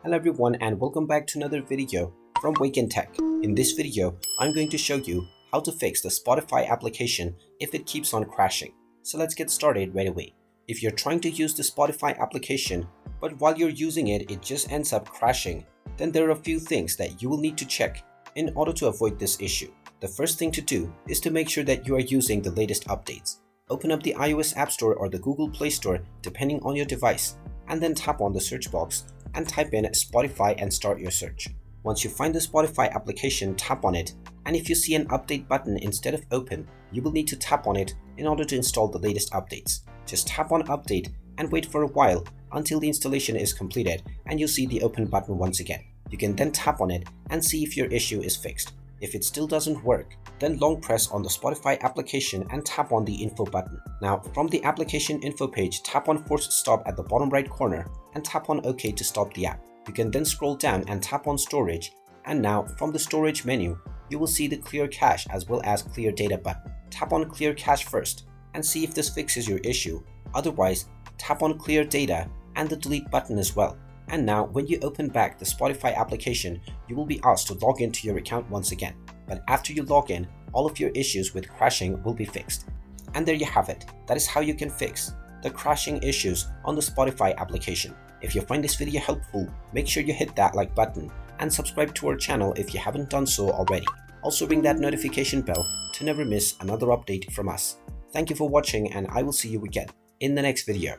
Hello everyone and welcome back to another video from Wake&Tech. In this video, I'm going to show you how to fix the Spotify application if it keeps on crashing. So let's get started right away. If you're trying to use the Spotify application, but while you're using it, it just ends up crashing, then there are a few things that you will need to check in order to avoid this issue. The first thing to do is to make sure that you are using the latest updates. Open up the iOS App Store or the Google Play Store depending on your device, and then tap on the search box and type in Spotify and start your search. Once you find the Spotify application, tap on it, and if you see an update button instead of open, you will need to tap on it in order to install the latest updates. Just tap on update and wait for a while until the installation is completed and you'll see the open button once again. You can then tap on it and see if your issue is fixed. If it still doesn't work, then long press on the Spotify application and tap on the info button. Now, from the application info page, tap on force stop at the bottom right corner and tap on OK to stop the app. You can then scroll down and tap on storage, and now from the storage menu, you will see the clear cache as well as clear data button. Tap on clear cache first and see if this fixes your issue. Otherwise, tap on clear data and the delete button as well. And now when you open back the Spotify application, you will be asked to log into your account once again. But after you log in, all of your issues with crashing will be fixed. And there you have it. That is how you can fix the crashing issues on the Spotify application. If you find this video helpful, make sure you hit that like button and subscribe to our channel if you haven't done so already. Also ring that notification bell to never miss another update from us. Thank you for watching, and I will see you again in the next video.